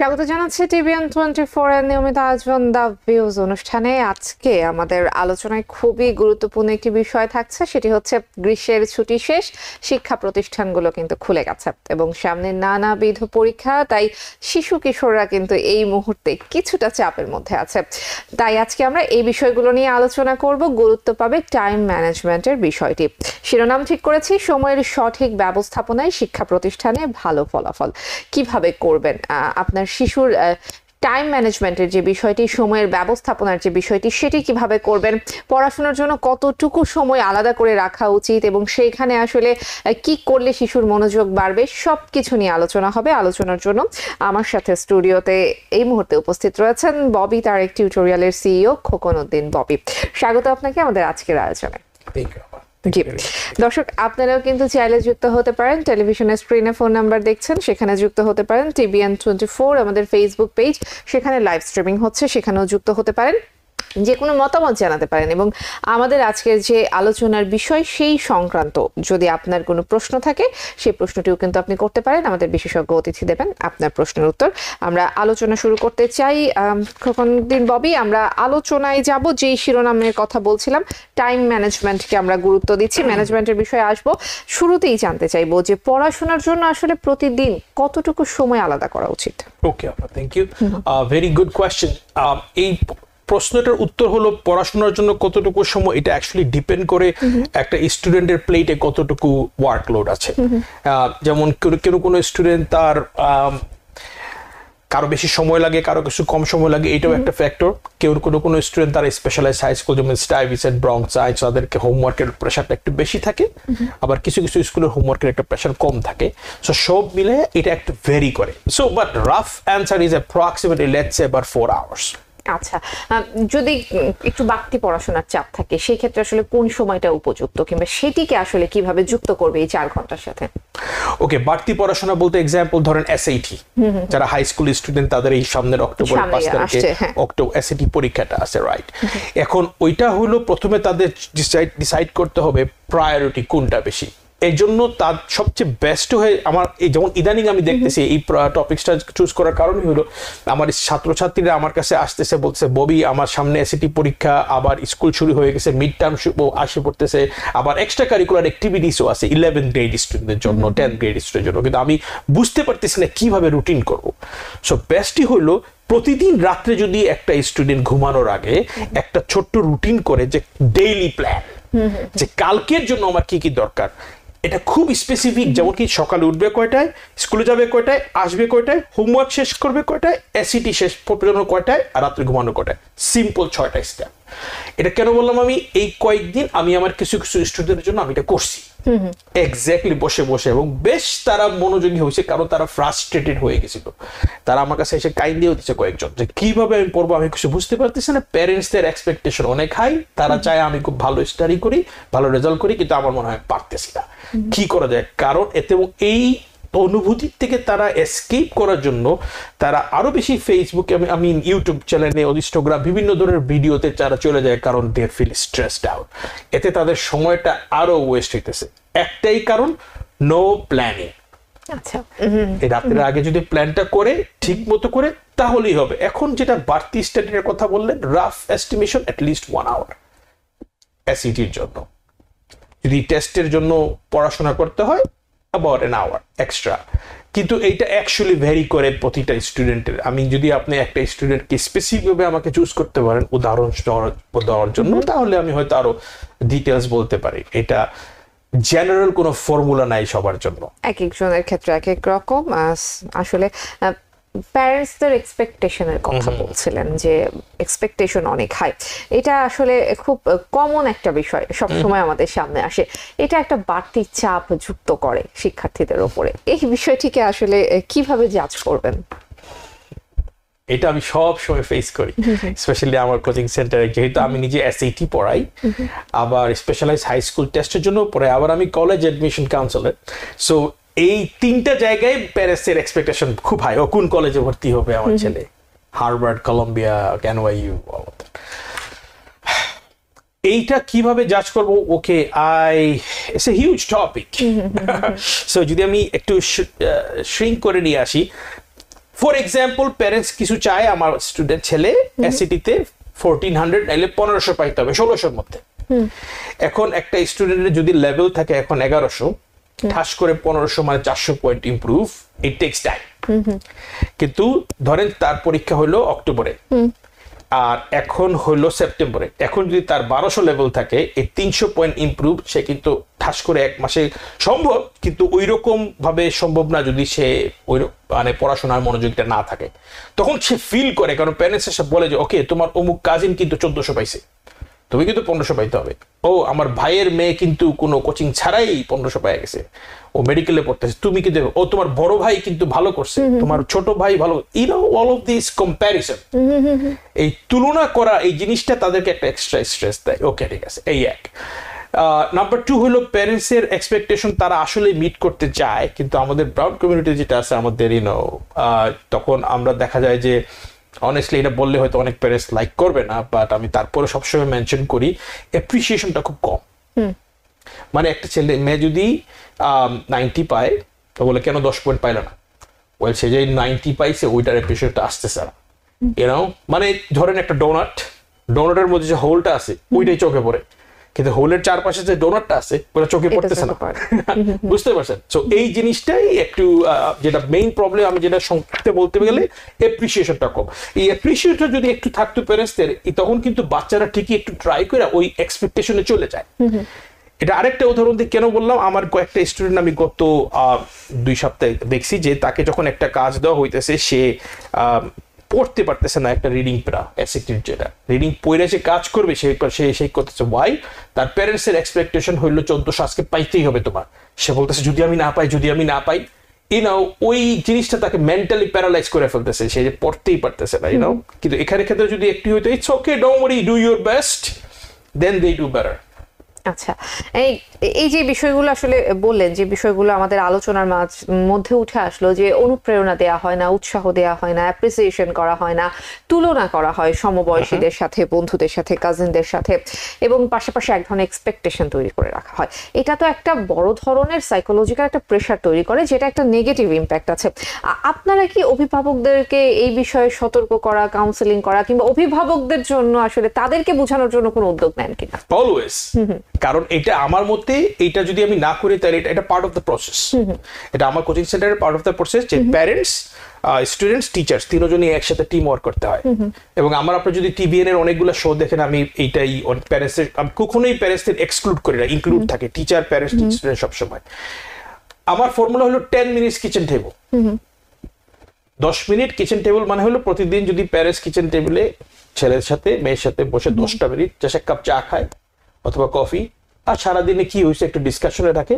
স্বাগত জানাচ্ছি টিভিএন 24 এর নিয়মিত আয়োজন দ্য ভিউজ অনুষ্ঠানে। আজকে আমাদের আলোচনায় খুবই গুরুত্বপূর্ণ একটি বিষয় থাকছে, সেটি হচ্ছে গ্রীষ্মের ছুটি শেষ, শিক্ষা প্রতিষ্ঠানগুলো কিন্তু খুলে গেছে এবং সামনে নানাবিধ পরীক্ষা। তাই শিশু কিশোররা কিন্তু এই মুহূর্তে কিছুটা চাপের মধ্যে আছে। তাই আজকে আমরা এই বিষয়গুলো নিয়ে আলোচনা করব। গুরুত্ব পাবে টাইম ম্যানেজমেন্টের বিষয়টি। শিরোনাম ঠিক করেছি, সময়ের সঠিক ব্যবস্থাপনায় শিক্ষা প্রতিষ্ঠানে ভালো ফলাফল। কিভাবে করবেন আপনার শিশুর টাইম ম্যানেজমেন্টের যে বিষয়টি, সময়ের ব্যবস্থাপনার যে বিষয়টি, সেটি কিভাবে করবেন, পড়াশোনার জন্য কতটুকু সময় আলাদা করে রাখা উচিত এবং সেইখানে আসলে কি করলে শিশুর মনোযোগ বাড়বে, সব কিছু নিয়ে আলোচনা হবে। আলোচনার জন্য আমার সাথে স্টুডিওতে এই মুহূর্তে উপস্থিত রয়েছেন ববি তারেক টিউটোরিয়ালের সিইও খোকন উদ্দিন। ববি, স্বাগত আপনাকে আমাদের আজকের আয়োজনে। দর্শক, আপনারাও কিন্তু চাইলে যুক্ত হতে পারেন। টেলিভিশনের স্ক্রিনে ফোন নাম্বার দেখছেন, সেখানে যুক্ত হতে পারেন। টিভিএন 24 আমাদের ফেসবুক পেজ, সেখানে লাইভ স্ট্রিমিং হচ্ছে, সেখানেও যুক্ত হতে পারেন। যে কোনো মতামত জানাতে পারেন এবং আমাদের আজকের যে আলোচনার বিষয় সেই সংক্রান্ত যদি আপনার কোনো প্রশ্ন থাকে, সেই প্রশ্নটিও কিন্তু আপনি করতে পারেন। আমাদের বিশেষজ্ঞ অতিথি দেবেন আপনার প্রশ্নের উত্তর। আমরা আলোচনা শুরু করতে চাই। খোকনউদ্দিন ববি, আমরা আলোচনায় যাব। যেই শিরোনামের কথা বলছিলাম, টাইম ম্যানেজমেন্টকে আমরা গুরুত্ব দিচ্ছি, ম্যানেজমেন্টের বিষয়ে আসব। শুরুতেই জানতে চাইবো যে পড়াশোনার জন্য আসলে প্রতিদিন কতটুকু সময় আলাদা করা উচিত? Okay, thank you, very good question. এই প্রশ্নটার উত্তর হলো পড়াশোনার জন্য কতটুকু সময়, এটা অ্যাকচুয়ালি ডিপেন্ড করে একটা স্টুডেন্টের প্লেটে কতটুকু ওয়ার্কলোড আছে। যেমন কোনো স্টুডেন্ট তার কারো বেশি সময় লাগে, কারো কিছু কম সময় লাগে, এটাও একটা ফ্যাক্টর। কোনো স্টুডেন্ট তার স্পেশালাইজ হাই স্কুল যেমন স্টাইভিসেট, ব্রঙ্ক সায়েন্স, তাদেরকে হোমওয়ার্কের প্রেশারটা একটু বেশি থাকে, আবার কিছু কিছু স্কুলের হোমওয়ার্কের একটা প্রেশার কম থাকে। সো সব মিলে এটা একটু ভেরি করে। So but rough answer is approximately let's say about 4 hours। আচ্ছা, যদি একটু বাড়তি পড়াশোনার চাপ থাকে, সেই ক্ষেত্রে আসলে কোন সময়টা উপযুক্ত, কিংবা সেটিকে আসলে কিভাবে যুক্ত করবে এই 4 ঘন্টার সাথে? ওকে, বাড়তি পড়াশোনা বলতে এক্সাম্পল ধরেন এসএটি, যারা হাই স্কুল স্টুডেন্ট তাদের এই সামনের অক্টোবর 5 তারিখে এসএটি পরীক্ষাটা আছে, রাইট? এখন ওইটা হলো প্রথমে তাদের ডিসাইড করতে হবে প্রায়োরিটি কোনটা বেশি। এই জন্য তার সবচেয়ে বেস্ট হয়ে আমার যেমন ইদানিং আমি দেখতেছি এই টপিকসটা চুজ করার কারণই হলো আমার ছাত্রছাত্রীরা আমার কাছে আসতেছে, বলছে ববি আমার সামনে এসএটি পরীক্ষা, আবার স্কুল শুরু হয়ে গেছে, মিড টার্ম আসে পড়তেছে, আবার এক্সট্রা কারিকুলার অ্যাক্টিভিটিসও আছে 11th গ্রেড স্টুডেন্টদের জন্য, 10th গ্রেড স্টুডেন্টের জন্য, কিন্তু আমি বুঝতে পারতেছি না কিভাবে রুটিন করব। সো বেস্টই হলো প্রতিদিন রাত্রে যদি একটা স্টুডেন্ট ঘুমানোর আগে একটা ছোট্ট রুটিন করে, যে ডেইলি প্ল্যান, যে কালকের জন্য আমার কি কি দরকার। এটা খুব স্পেসিফিক, যেমন কি সকালে উঠবে কয়টায়, স্কুলে যাবে কয়টায়, আসবে কয়টায়, হোমওয়ার্ক শেষ করবে কয়টায়, এসিটি শেষ পর্যন্ত কয়টায়, আর রাত্রে ঘুমানো কয়টায়। সিম্পল 6টা স্টেপ। এটা কেন বললাম, আমি এই কয়েকদিন আমি আমার কিছু কিছু স্টুডেন্টের জন্য আমি এটা করছি এক্স্যাক্টলি বসে বসে, এবং বেশ তারা মনোযোগী হয়েছে, কারণ তারা ফ্রাস্ট্রেটেড হয়ে গেছিল। তারা আমার কাছে এসে কাইন দিয়ে দিচ্ছে কয়েকজন, যে কিভাবে আমি পড়বো আমি কিছু বুঝতে পারতেছি না। প্যারেন্টসদের এক্সপেকটেশন অনেক হাই, তারা চায় আমি খুব ভালো স্টাডি করি, ভালো রেজাল্ট করি, কিন্তু আমার মনে হয় পারতেছি না। কি করা যায়? কারণ এতে এই অনুভূতির থেকে তারা এসকেপ করার জন্য তারা আরো বেশি ফেসবুকে, আমি ইউটিউব চ্যানেলে, ইনস্টাগ্রাম, বিভিন্ন ধরনের ভিডিওতে তারা চলে যায়, কারণ দে ফিল স্ট্রেসড আউট। এতে তাদের সময়টা আরো ওয়েস্ট হইতেছে। একটাই কারণ, নো প্ল্যানিং। আচ্ছা, এই রাতের আগে যদি প্ল্যানটা করে ঠিক মতো করে, তাহলেই হবে। এখন যেটা বাড়তি স্টাডির কথা বললেন, রাফ এস্টিমেশন অ্যাটলিস্ট 1 hour এসইটির জন্য। যদি টেস্টের জন্য পড়াশোনা করতে হয়, about an hour এক্সট্রা। কিন্তু এইটা অ্যাকচুয়ালি ভ্যারি করে প্রতিটা স্টুডেন্টের। আমি যদি আপনি একটা স্টুডেন্টকে স্পেসিফিকভাবে আমাকে চুজ করতে পারেন উদাহরণ দেওয়ার জন্য, তাহলে আমি হয়তো আরো ডিটেলস বলতে পারি। এটা জেনারেল কোনো ফর্মুলা নাই সবার জন্য, এক একজনের ক্ষেত্রে এক এক রকম। আসলে প্যারেন্টসদের এক্সপেকটেশনের কথা বলছিলেন, যে এক্সপেকটেশন অনেক হাই। এটা আসলে খুব কমন একটা বিষয়, সবসময় আমাদের সামনে আসে। এটা একটা বাড়তি চাপ যুক্ত করে শিক্ষার্থীদের ওপরে। এই বিষয়টিকে আসলে কিভাবে জাজ করবেন? এটা আমি সব সময় ফেস করি, স্পেশালি আমার কোচিং সেন্টারে, যেহেতু আমি নিজে এসএটি পড়াই, আবার স্পেশালাইজ হাই স্কুল টেস্টের জন্য পড়াই, আবার আমি কলেজ অ্যাডমিশন কাউন্সিলর। সো এই 3টা জায়গায় প্যারেন্টসের এক্সপেকটেশন খুব হাই। ও কোন কলেজে ভর্তি হবে আমার ছেলে, হার্ভার্ড, কলম্বিয়া, এনওয়াইইউ। এইটা কিভাবে জাজ করবো? Okay, it's a huge topic. So যদি আমি একটু শ্রিঙ্ক করে নিয়ে আসি, ফর এক্সাম্পল প্যারেন্টস কিছু চায় আমার স্টুডেন্ট ছেলে এসিটিতে 1400 নাইলে 1500 পাইতে হবে 1600 মধ্যে। এখন একটা স্টুডেন্টের যদি লেভেল থাকে এখন 1100, ঠাস করে 1500 মানে 400 পয়েন্ট ইমপ্রুভ, ইট টেকস টাইম। কিন্তু ধরেন তার পরীক্ষা হলো অক্টোবরে আর এখন হলো সেপ্টেম্বরে, এখন যদি তার 1200 লেভেল থাকে, এই 300 পয়েন্ট ইমপ্রুভ সে কিন্তু ঠাস করে 1 মাসে সম্ভব, কিন্তু ওই রকম ভাবে সম্ভব না যদি সে ওই মানে পড়াশোনার মনোযোগটা না থাকে। তখন সে ফিল করে, কারণ প্যারেন্টস এসে বলে যে ওকে তোমার অমুক কাজিন কিন্তু 1400 পাইছে, তুমি কিন্তু 1500 পাইতে হবে। ও আমার ভাইয়ের মেয়ে কিন্তু কোনো কোচিং ছাড়াই 1500 পাই গেছে, ও মেডিকেলে পড়তেছে, তুমি কিন্তু, ও তোমার বড় ভাই কিন্তু ভালো করছে, তোমার ছোট ভাই ভালো, you know all of this comparison, এই তুলনা করা এই জিনিসটা তাদেরকে একটা এক্সট্রা স্ট্রেস দেয়। ওকে ঠিক আছে, এই এক। নাম্বার 2 হলো প্যারেন্টস এর এক্সপেকটেশন তারা আসলে মিট করতে চায়, কিন্তু আমাদের ব্রাউন কমিউনিটি যেটা আছে আমাদের তখন আমরা দেখা যায় যে অনেস্টলি এটা বললে হয়তো অনেক প্যারেন্টস লাইক করবে না, বাট আমি তারপরে সবসময় মেনশন করি অ্যাপ্রিসিয়েশনটা খুব কম। মানে একটা ছেলে মেয়ে যদি 90 পায় তো বলে কেন 10 পয়েন্ট পাইল না, ওয়েল সে যে 90 পাইছে ওইটার অ্যাপ্রিসিয়েশনটা আসতেছে না, মানে ধরেন একটা ডোনাটের মধ্যে যে হোলটা আছে ওইটাই চোখে পড়ে, কিন্তু হোলের চারপাশে যে ডোনাটটা আছে ওটা চোখে পড়তেছে না, বুঝতে পারছেন? সো এই জিনিসটাই একটু যেটা মেইন প্রবলেম, আমি যেটা সংক্ষিপ্তে বলতে গেলে অ্যাপ্রিসিয়েশনটা কম। এই অ্যাপ্রিসিয়েশনটা যদি একটু থাকতো প্যারেন্টসদের, তখন কিন্তু বাচ্চারা ঠিকই একটু ট্রাই করে ওই এক্সপেকটেশনে চলে যায়। এটা আরেকটা উদাহরণ দিয়ে কেন বললাম, আমার কয়েকটা স্টুডেন্ট আমি গত 2 সপ্তাহে দেখছি যে তাকে যখন একটা কাজ দেওয়া হইতেছে সে পড়তে পারতেছে না, একটা রিডিং প্রা অ্যাসিটিভ যেটা রিডিং পড়ে সে কাজ করবে সেই করতেছে, ওয়াই? তার প্যারেন্টস এর এক্সপেকটেশন হইলো 1400 আজকে পাইতেই হবে তোমার, সে বলতেছে যদি আমি না পাই ওই জিনিসটা তাকে মেন্টালি প্যারালাইজ করে ফেলতেছে, সে যে পড়তেই পারতেছে না, কিন্তু এখানে ক্ষেত্রে যদি একটু হইতো it's okay, don't worry, do your best, then they do better. আচ্ছা, এই যে বিষয়গুলো আসলে বললেন, যে বিষয়গুলো আমাদের আলোচনার মধ্যে উঠে আসলো, যে অনুপ্রেরণা দেয়া হয় না, উৎসাহ দেয়া হয় না, অ্যাপ্রিসিয়েশন করা হয় না, তুলনা করা হয় সমবয়সীদের সাথে, বন্ধুদের সাথে, কাজিনদের সাথে, এবং পাশাপাশি এক ধরনের এক্সপেকটেশন তৈরি করে রাখা হয়। এটা তো একটা বড় ধরনের সাইকোলজিক্যাল একটা প্রেশার তৈরি করে, যেটা একটা নেগেটিভ ইম্প্যাক্ট আছে। আপনারা কি অভিভাবকদেরকে এই বিষয়ে সতর্ক করা, কাউন্সেলিং করা, কিংবা অভিভাবকদের জন্য আসলে তাদেরকে বোঝানোর জন্য কোনো উদ্যোগ নেন কিনা? অলওয়েজ, কারণ এটা আমার মতে, এটা যদি আমি না করি তাহলে এটা পার্ট অফ দ্য প্রসেস, এটা আমার কোচিং সেন্টারের পার্ট অফ দ্য প্রসেস, যে প্যারেন্টস, স্টুডেন্টস, টিচার্স তিনজনই একসাথে টিম ওয়ার্ক করতে হয়। এবং আপনার যদি টিভিএন এর অনেকগুলো শো দেখেন, আমি এইটাই প্যারেন্টসের, আমি কখনোই প্যারেন্টসদের এক্সক্লুড করি না, ইনক্লুড থাকে টিচার, প্যারেন্টস, স্টুডেন্ট সবসময়। আমার ফর্মুলা হলো 10 minutes kitchen table, 10 minute kitchen table, মানে হলো প্রতিদিন যদি প্যারেন্টস কিচেন টেবিলে ছেলের সাথে মেয়ের সাথে বসে 10টা মিনিট জাস্ট এক কাপ চা খায় অথবা কফি, আর সারাদিনে কি হয়েছে একটু ডিসকাশনে রাখে,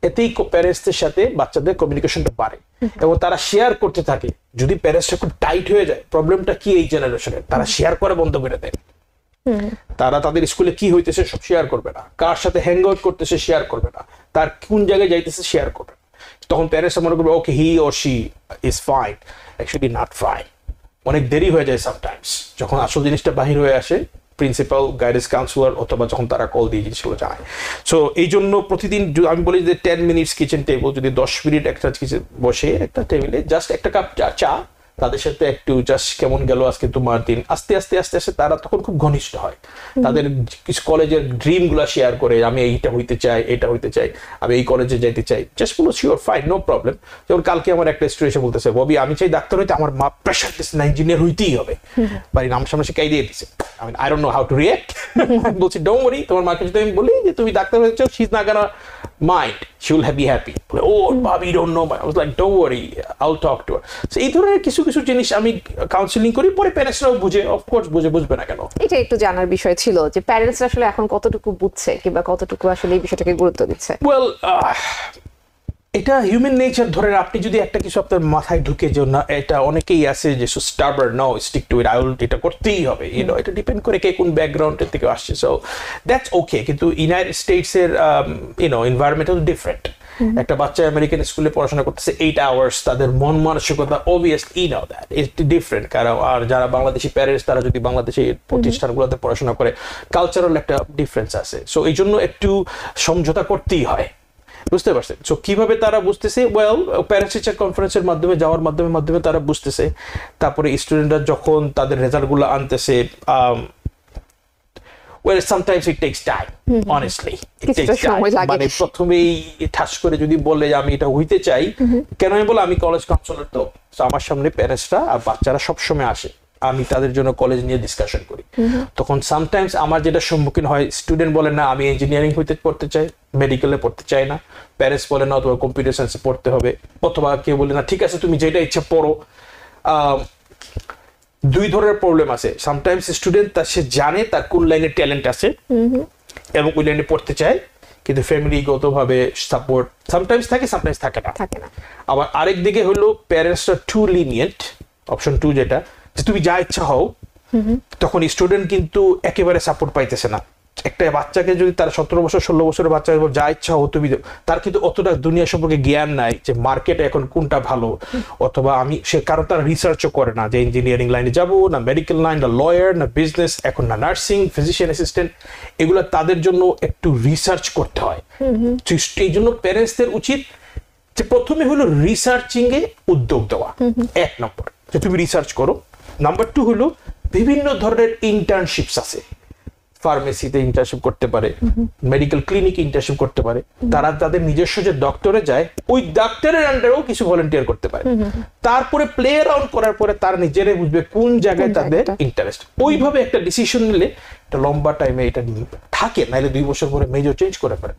এতেই প্যারেন্টসদের সাথে বাচ্চাদের কমিউনিকেশনটা বাড়ে এবং তারা শেয়ার করতে থাকে। যদি প্যারেন্টসটা খুব টাইট হয়ে যায়, প্রবলেমটা কি এই জেনারেশনের, তারা শেয়ার করা বন্ধ করে দেয়, তারা তাদের স্কুলে কি হইতেছে সব শেয়ার করবে না, কার সাথে হ্যাং আউট করতেছে শেয়ার করবে না, তার কোন জায়গায় যাইতেছে শেয়ার করবে না। তখন প্যারেন্টস মনে করবে okay he or she is fine, actually not fine. অনেক দেরি হয়ে যায় সামটাইমস, যখন আসল জিনিসটা বাহির হয়ে আসে, প্রিন্সিপাল, গাইডেন্স কাউন্সিলর, অথবা যখন তারা কল দিয়ে জিনিসগুলো জানায়। সো এই জন্য প্রতিদিন আমি বলি যে 10 মিনিটস কিচেন টেবিল, যদি 10 মিনিট একটা বসে একটা টেবিলে জাস্ট একটা কাপ চা, তাদের সাথে একটু জাস্ট কেমন গেল আজকে তোমার দিন, আস্তে আস্তে আস্তে আস্তে তারা তখন খুব ঘনিষ্ঠ হয়, তাদের কলেজের ড্রিম গুলা শেয়ার করে, আমি এইটা হইতে চাই, এটা হইতে চাই, আমি এই কলেজে যাইতে চাই, জাস্ট বলো শিওর ফাইন, নো প্রবলেম। যেমন কালকে আমার একটা স্টুডেন্ট এসে বলতেছে, ববি আমি চাই ডাক্তার হইতে, আমার মা প্রেশার দিচ্ছে না ইঞ্জিনিয়ার হইতেই হবে, বাড়ির নাম সামনে শিখাই দিয়ে দিচ্ছে, আমি I don't know how to react. বলছি ডোন্ট ওয়ারি, তোমার মাকে যদি আমি বলি যে তুমি ডাক্তার হতে চাও, she is not gonna mind, she will be happy. ও ভাবি don't know, I was like don't worry, I will talk to her. So এই ধরনের কিছু কিছু জিনিস আমি কাউন্সেলিং করি, পরে প্যারেন্টসরাও বুঝে, অফকোর্স বুঝবে না কেন। এটা একটু জানার বিষয় ছিল যে প্যারেন্টসরা আসলে এখন কতটুকু বুঝছে, কিংবা কতটুকু আসলে এই বিষয়টাকে গুরুত্ব দিচ্ছে। ওয়েল, এটা হিউম্যান নেচার। ধরেন আপনি যদি একটা কিছু আপনার মাথায় ঢুকে যে না, এটা অনেকেই আছে যে stubborn, no stick to it, I will, এটা করতেই হবে, এটা ডিপেন্ড করে কে কোন ব্যাকগ্রাউন্ডের থেকে আসছে, সো দ্যাটস ওকে। কিন্তু ইউনাইটেড স্টেটস এর এনভায়রনমেন্ট ডিফারেন্ট। একটা বাচ্চা আমেরিকান স্কুলে পড়াশোনা করতেছে 8 আওয়ার্স, তাদের মন মানসিকতা অবভিয়াসলি দ্যাট ইজ ডিফারেন্ট। কারণ আর যারা বাংলাদেশি প্যারেন্টস, তারা যদি বাংলাদেশি প্রতিষ্ঠানগুলোতে পড়াশোনা করে, কালচারাল একটা ডিফারেন্স আছে। সো এই জন্য একটু সমঝোতা করতেই হয়। বুঝতে পারছেন? সো কিভাবে তারা বুঝতেছে? ওয়েল, প্যারেন্টস টিচার কনফারেন্সের মাধ্যমে যাওয়ার মাধ্যমে তারা বুঝতেছে। তারপরে স্টুডেন্টরা যখন তাদের রেজাল্টগুলো আনতেছে, well sometimes it takes time, honestly it takes time. মানে প্রথমেই ঠাস করে যদি বলে আমি এটা হইতে চাই, কেন আমি বলে আমি কলেজ কাউন্সিলর, তো আমার সামনে প্যারেন্টসরা আর বাচ্চারা সবসময় আসে, আমি তাদের জন্য কলেজ নিয়ে ডিসকাশন করি। তখন সামটাইমস আমার যেটা সম্মুখীন হয়, স্টুডেন্ট বলে না আমি ইঞ্জিনিয়ারিং পড়তে চাই, মেডিকেলে পড়তে চাই না, প্যারেন্টস বলে না তোমার কম্পিউটার সায়েন্সে পড়তে হবে, অথবা কেউ বলে না ঠিক আছে তুমি যেটা ইচ্ছা পড়ো। দুই ধরনের প্রবলেম আছে। সামটাইমস স্টুডেন্ট সে জানে তার কোন লাইনে ট্যালেন্ট আছে এবং ওই লাইনে পড়তে চায়, কিন্তু ফ্যামিলিগতভাবে সাপোর্ট সামটাইমস থাকে, সামটাইমস থাকে না। আবার আরেক দিকে হলো প্যারেন্টসরা টু লিনিয়েন্ট, অপশন 2 যেটা, যে তুমি যা ইচ্ছা হও, তখন স্টুডেন্ট কিন্তু একেবারে সাপোর্ট পাইতেছে না। একটা বাচ্চাকে যদি তার 17 বছর 16 বছরের বাচ্চা যা ইচ্ছা হো তুমি, তার কিন্তু অতটা দুনিয়া সম্পর্কে জ্ঞান নাই যে মার্কেটে এখন কোনটা ভালো, অথবা সে কারণ তার রিসার্চও করে না যে ইঞ্জিনিয়ারিং লাইনে যাব না, মেডিকেল লাইন, না লয়ার, না বিজনেস, এখন না নার্সিং, ফিজিশিয়ান অ্যাসিস্ট্যান্ট, এগুলো তাদের জন্য একটু রিসার্চ করতে হয়। এই জন্য প্যারেন্টসদের উচিত যে প্রথমে হলো রিসার্চিং এ উদ্যোগ দেওয়া, 1 নম্বর, যে তুমি রিসার্চ করো। নাম্বার 2 হলো বিভিন্ন ধরনের ইন্টার্নশিপস আছে, ফার্মেসিতে ইন্টার্নশিপ করতে পারে, মেডিকেল ক্লিনিক ইন্টার্নশিপ করতে পারে, তারা তাদের নিজস্ব যে ডক্টরে যায় ওই ডাক্তারের আন্ডারেও কিছু ভলান্টিয়ার করতে পারে। তারপরে প্লে অ্যারাউন্ড করার পরে তারা নিজেরাই বুঝবে কোন জায়গায় তাদের ইন্টারেস্ট। ওইভাবে একটা ডিসিশন নিলে একটা লম্বা টাইমে এটা থাকে, নাহলে 2 বছর পরে মেজর চেঞ্জ করে পারে।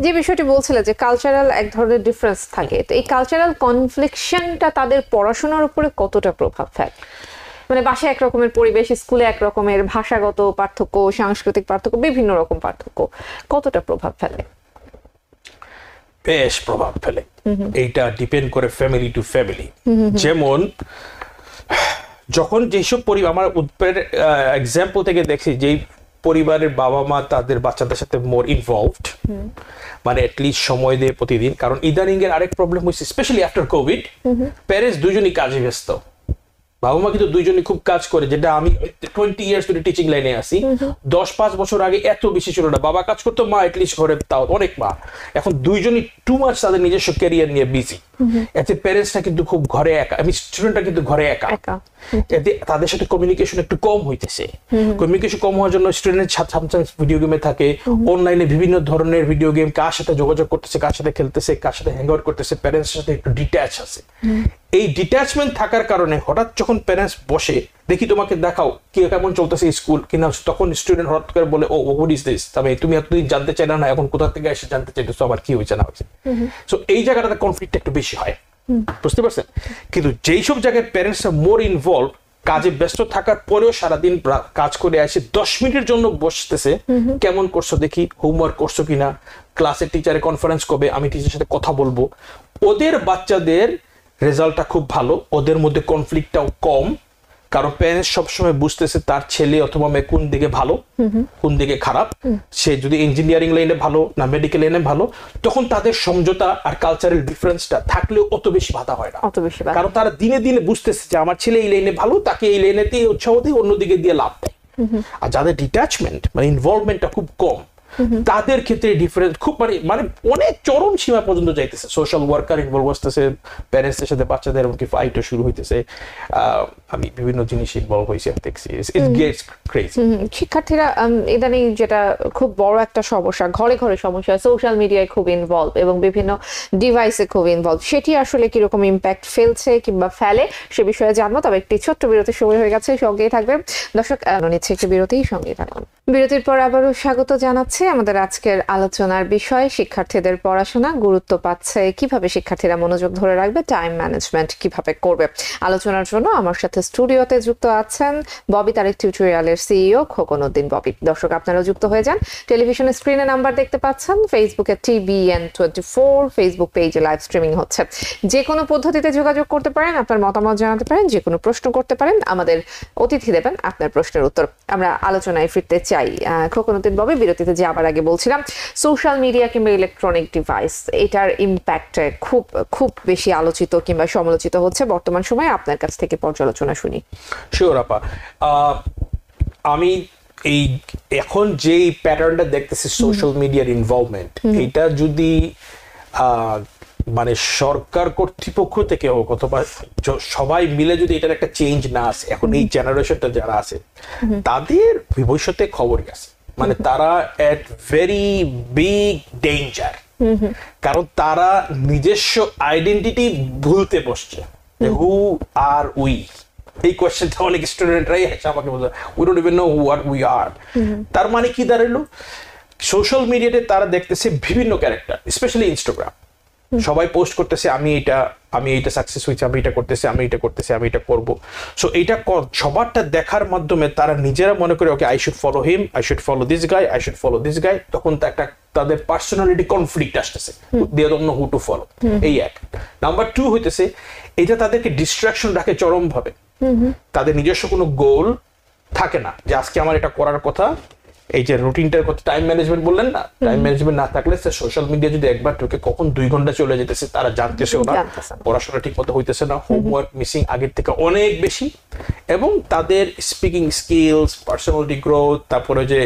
যে বিষয়টি বলছিলে যে কালচারাল এক ধরনের ডিফারেন্স থাকে, তো এই কালচারাল কনফ্লিকশনটা তাদের পড়াশোনার উপরে কতটা প্রভাব ফেলে? মানে বাসায় এক রকমের পরিবেশ, স্কুলে এক রকমের ভাষাগত পার্থক্য, সাংস্কৃতিক পার্থক্য, বিভিন্ন রকম পার্থক্য, কতটা প্রভাব ফেলে? বেশ প্রভাব ফেলে। এইটা ডিপেন্ড করে ফ্যামিলি টু ফ্যামিলি। যেমন যখন যেসব পরিবার, আমার এক্সাম্পল থেকে দেখছি, যেই পরিবারের বাবা মা তাদের বাচ্চাদের সাথে মোর ইনভলভড, মানে অ্যাটলিস্ট সময় দেয় প্রতিদিন। কারণ ইদানিং এর আরেক প্রবলেম হয়েছে, স্পেশালি আফটার কোভিড, প্যারেন্টস দুজনই কাজে ব্যস্ত। বাবা মা কিন্তু দুইজনই খুব কাজ করে, যেটা আমি 20 ইয়ার্স ধরে টিচিং লাইনে আছি। 10-5 বছর আগে এত বেশি ছিল না, বাবা কাজ করতো, মা এটলিস্ট ঘরে, তাও অনেক মা। এখন দুইজনই টু মাচ তাদের নিজস্ব ক্যারিয়ার নিয়ে বিজি। এতে প্যারেন্টসরা কিন্তু খুব ঘরে একা, স্টুডেন্টরা কিন্তু ঘরে একা। এতে তাদের সাথে কমিউনিকেশন একটু কম হইতেছে। কমিউনিকেশন কম হওয়ার জন্য স্টুডেন্ট সামটাইমস ভিডিও গেমে থাকে, অনলাইনে বিভিন্ন ধরনের ভিডিও গেম, কার সাথে যোগাযোগ করতেছে, কার সাথে খেলতেছে, কার সাথে হ্যাং আউট করতেছে, প্যারেন্টসের সাথে একটু ডিট্যাচ আছে। এই ডিট্যাচমেন্ট থাকার কারণে হঠাৎ যখন প্যারেন্টস বসে, দেখি তোমাকে দেখাও কি কেমন চলতেছে স্কুল কিনা, তখন স্টুডেন্ট হঠাৎ করে বলে, ও হোয়াট ইজ দিস, তবে তুমি এতদিন জানতে চাইলে না, এখন কোথা থেকে এসে জানতে চাইতেছো আবার কি হয়েছে না হয়েছে। সো এই জায়গাটাতে কনফ্লিক্ট একটু বেশি হয়, বুঝতে পারছেন? কিন্তু যেই সব জায়গায় প্যারেন্টসরা মোর ইনভলভ, কাজে ব্যস্ত থাকার পরেও সারাদিন কাজ করে আসে, 10 মিনিটের জন্য বসতেছে, কেমন করছো দেখি, হোমওয়ার্ক করছো কিনা, ক্লাসের টিচারের কনফারেন্স কবে, আমি টিচারের সাথে কথা বলবো, ওদের বাচ্চাদের রেজাল্টটা খুব ভালো, ওদের মধ্যে কনফ্লিক্টটাও কম। কারণ প্যারেন্টস সবসময় বুঝতেছে তার ছেলে অথবা মেয়ে কোন দিকে ভালো, কোন দিকে খারাপ, সে যদি ইঞ্জিনিয়ারিং লাইনে ভালো না মেডিকেল লাইনে ভালো, তখন তাদের সমঝোতা আর কালচারাল ডিফারেন্সটা থাকলেও অত বেশি বাধা হয় না। কারণ তারা দিনে দিনে বুঝতেছে যে আমার ছেলে এই লাইনে ভালো, তাকে এই লাইনেতেই উৎসাহ দিয়ে অন্যদিকে দিয়ে লাভ দেয়। আর যাদের ডিট্যাচমেন্ট মানে ইনভলভমেন্টটা খুব কম, তাদের ক্ষেত্রে ডিফারেন্স খুব মানে অনেক চরম সীমা পর্যন্ত যাইতেছে। সোশ্যাল ওয়ার্কার ইনভলভ হচ্ছে, প্যারেন্টসদের সাথে বাচ্চাদের এমনকি ফাইটও শুরু হইতেছে। আমি বিভিন্ন জিনিস ইনভলভ হয়েছি, দেখছি ইট গেটস ক্রেজি। শিক্ষার্থীরা ইদানিং যেটা খুব বড় একটা সমস্যা, ঘরে ঘরে সমস্যা, সোশ্যাল মিডিয়ায় খুব ইনভলভ এবং বিভিন্ন ডিভাইসে খুব ইনভলভ, সেটি আসলে কিরকম ইম্প্যাক্ট ফেলছে কিংবা ফেলে সে বিষয়ে জানবো। তবে একটি ছোট্ট বিরতির সময় হয়ে গেছে, সঙ্গেই থাকবেন দর্শক, নিচ্ছে একটি বিরতিই, সঙ্গেই থাকুন। বিরতির পর আবারও স্বাগত জানাচ্ছি। আমাদের আজকের আলোচনার বিষয় শিক্ষার্থীদের পড়াশোনা গুরুত্ব পাচ্ছে কিভাবে, শিক্ষার্থীরা মনোযোগ ধরে রাখবে, টাইম ম্যানেজমেন্ট কিভাবে করবে। আলোচনার জন্য আমার সাথে স্টুডিওতে যুক্ত আছেন ববি তারেক টিউটোরিয়ালের সিইও খোকন উদ্দিন ববি। দর্শক আপনারাও যুক্ত হয়ে যান। টেলিভিশনের স্ক্রিনে নাম্বার দেখতে পাচ্ছেন, ফেসবুকে TBN24 ফেসবুক পেজে লাইভ স্ট্রিমিং হচ্ছে। যে কোনো পদ্ধতিতে যোগাযোগ করতে পারেন, আপনার মতামত জানাতে পারেন, যে কোনো প্রশ্ন করতে পারেন, আমাদের অতিথি দেবেন আপনার প্রশ্নের উত্তর। আমরা আলোচনায় ফিরতে চাই। খোকন উদ্দিন ববি, বিরতিতে যে আবার আগে বলছিলাম সোশ্যাল মিডিয়া কিংবা ইলেকট্রনিক ডিভাইস, এটার ইম্প্যাক্ট খুব খুব বেশি আলোচিত কিংবা সমালোচিত হচ্ছে বর্তমান সময়ে। আপনার কাছ থেকে পর্যালোচনা শুনি। শিওর আপা, আমি এই এখন যে প্যাটার্নটা দেখতেছি সোশ্যাল মিডিয়ার ইনভলভমেন্ট, এটা যদি মানে সরকার কর্তৃপক্ষ থেকে হোক অথবা সবাই মিলে যদি এটার একটা চেঞ্জ না আসে, এখন এই জেনারেশনটা যারা আছে তাদের ভবিষ্যতে খবরই আছে, মানে তারা এট ভেরি বিগ ডেঞ্জার। কারণ তারা নিজস্ব আইডেন্টিটি ভুলতে বসছে, হু আর উই। এই কোয়েশ্চেনটা অনেক স্টুডেন্টরাই আমাকে বলছে, we don't even know what we are. তার মানে কি দাঁড়ালো, সোশ্যাল মিডিয়াতে তারা দেখতেছে বিভিন্ন ক্যারেক্টার, স্পেশালি ইনস্টাগ্রাম, সবাই পোস্ট করতেছে আমি এইটা সাকসেস হয়েছে, আমি এটা করতেছি, আমি এটা করতেছি, আমি এটা করব। সো এইটা সবারটা দেখার মাধ্যমে তারা নিজেরা মনে করে okay I should follow him, I should follow this guy, I should follow this guy. তখন একটা তাদের পার্সোনালিটি কনফ্লিক্ট আসতেছে, they don't know who to follow. এই এক। নাম্বার 2 হইতেছে এটা তাদেরকে ডিস্ট্রাকশন রাখে চরম ভাবে। তাদের নিজস্ব কোনো গোল থাকে না যে আজকে আমার এটা করার কথা। এই যে রুটিনটার কথা টাইম ম্যানেজমেন্ট বললেন না, টাইম ম্যানেজমেন্ট না থাকলে সোশ্যাল মিডিয়া যদি একবার ঢুকে কখন 2 ঘন্টা চলে যেতেছে তারা জানতেছেও না, পড়াশোনা ঠিক মতো হইতেছে না, হোমওয়ার্ক মিসিং আগের থেকে অনেক বেশি, এবং তাদের স্পিকিং স্কিলস, পার্সোনালিটি গ্রোথ, তারপরে যে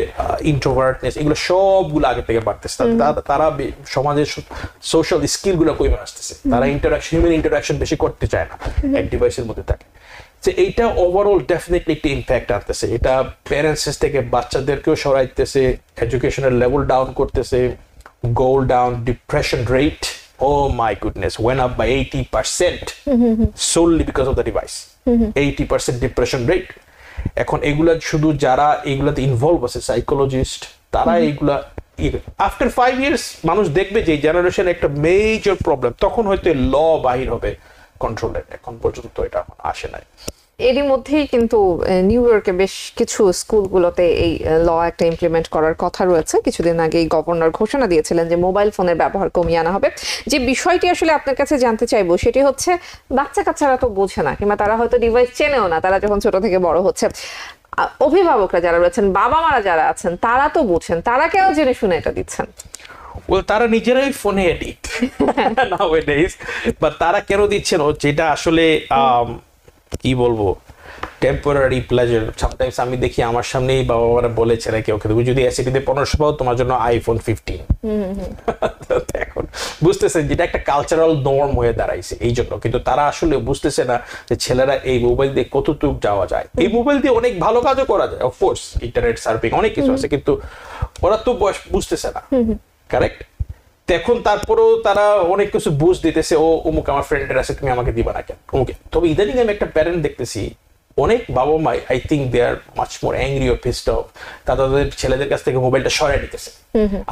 ইন্ট্রোভার্টনেস, এগুলো সবগুলো আগের থেকে বাড়তেছে। তারা সমাজের সোশ্যাল স্কিল গুলো কমে আসতেছে, তারা হিউম্যান ইন্টারাকশন বেশি করতে চায় না, এক ডিভাইসের মধ্যে থাকে। যে এইটা ওভারঅল ডেফিনেটলি একটা ইম্প্যাক্ট আনতেছে। এটা প্যারেন্টস থেকে বাচ্চাদেরকেও সরাইতেছে, এডুকেশনের লেভেল ডাউন করতেছে, goal down, depression rate, oh my goodness, went up by 80% solely because of the device. 80% depression rate. এখন এগুলা শুধু যারা এগুলাতে ইনভলভ আছে, সাইকোলজিস্ট, তারা এইগুলা আফটার 5 years মানুষ দেখবে যে জেনারেশন একটা মেজর প্রবলেম, তখন হয়তো ল বাহির হবে কন্ট্রোলের। এখন পর্যন্ত এটা আসে নাই। এরই মধ্যেই কিন্তু নিউ ইয়র্কে বেশ কিছু স্কুলগুলোতে এই ল একটা ইমপ্লিমেন্ট করার কথা রয়েছে। কিছুদিন আগে গভর্নর ঘোষণা দিয়েছিলেন যে মোবাইল ফোনের ব্যবহার কমিয়ে আনা হবে। যে বিষয়টি আসলে আপনার কাছে জানতে চাইবো সেটি হচ্ছে, বাচ্চা কাচ্চারা তো বোঝে না, কিংবা তারা হয়তো ডিভাইস চেনেও না, তারা যখন ছোট থেকে বড় হচ্ছে। অভিভাবকরা যারা রয়েছেন, বাবা মারা যারা আছেন, তারা তো বুঝেন, তারা কেন জেনে শুনে এটা দিচ্ছেন? তারা নিজেরাই ফোনে এডিক্ট nowadays, বা তারা কেন দিচ্ছেন যেটা আসলে কি বলবো, টেম্পোরারি প্লেজার। সামটাইমস আমি দেখি আমার সামনেই বাবা মারা বলেছে নাকি, ওকে তুমি যদি অ্যাসিডিতে 1500 পাও তোমার জন্য আইফোন 15। এখন বুঝতেছেন যেটা একটা কালচারাল নর্ম হয়ে দাঁড়াইছে এই জন্য, কিন্তু তারা আসলে বুঝতেছে না যে ছেলেরা এই মোবাইল দিয়ে কতটুকু যাওয়া যায়। এই মোবাইল দিয়ে অনেক ভালো কাজও করা যায়, অফকোর্স ইন্টারনেট সার্ফিং অনেক কিছু আছে, কিন্তু ওরা তো বুঝতেছে না, কারেক্ট? এখন তারপরেও তারা অনেক কিছু বুঝ দিতেছে, ও অমুক আমার ফ্রেন্ডের আছে, তুমি আমাকে দিবা না কেন, ওকে। তবে ইদানিং আমি একটা প্যারেন্ট দেখতেছি, অনেক বাবা মাই I think they are much more angry ও পিসড অফ, তাদের ছেলেদের কাছ থেকে মোবাইলটা সরাই নিতেছে।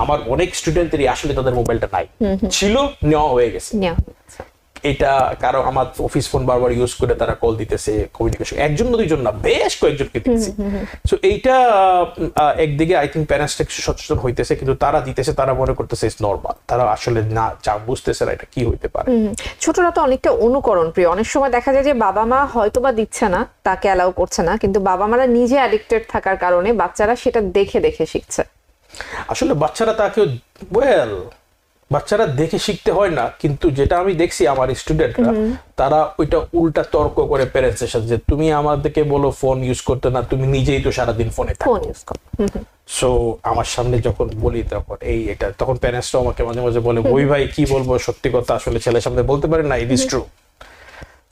আমার অনেক স্টুডেন্টেরই আসলে তাদের মোবাইলটা নাই, ছিল, নেওয়া হয়ে গেছে। এটা কারো আমার অফিস ফোন বারবার ইউজ করে তারা কল দিতেছে, কমিউনিকেশন, একজন না দুইজন না, বেশ কয়েকজনকে দিতেছে। সো এইটা একদিকে আই থিঙ্ক প্যারেন্টসটা কিছু সচেতন হইতেছে, কিন্তু তারা দিতেছে, তারা মনে করতেছে ইটস নরমাল, তারা আসলে না বুঝতেছে না এটা কি হইতে পারে। ছোটরা তো অনেকটা অনুকরণ প্রিয়, অনেক সময় দেখা যায় যে বাবা মা হয়তো বা দিচ্ছে না, তাকে অ্যালাউ করছে না, কিন্তু বাবা মারা নিজে অ্যাডিক্টেড থাকার কারণে বাচ্চারা সেটা দেখে দেখে শিখছে। আসলে বাচ্চারা তাকে বাচ্চারা দেখে শিখতে হয় না, কিন্তু যেটা আমি দেখছি আমার স্টুডেন্টরা, তারা ওইটা উল্টা তর্ক করে প্যারেন্টসের সাথে, যে তুমি আমাদেরকে বলো ফোন ইউজ করতে না, তুমি নিজেই তো সারাদিন ফোনে থাকো। সো আমার সামনে যখন বলি তখন এটা তখন প্যারেন্টসরাও আমাকে মাঝে মাঝে বলে, ওই ভাই কি বলবো, সত্যি কথা আসলে ছেলের সামনে বলতে পারে না, ইট ইজ ট্রু।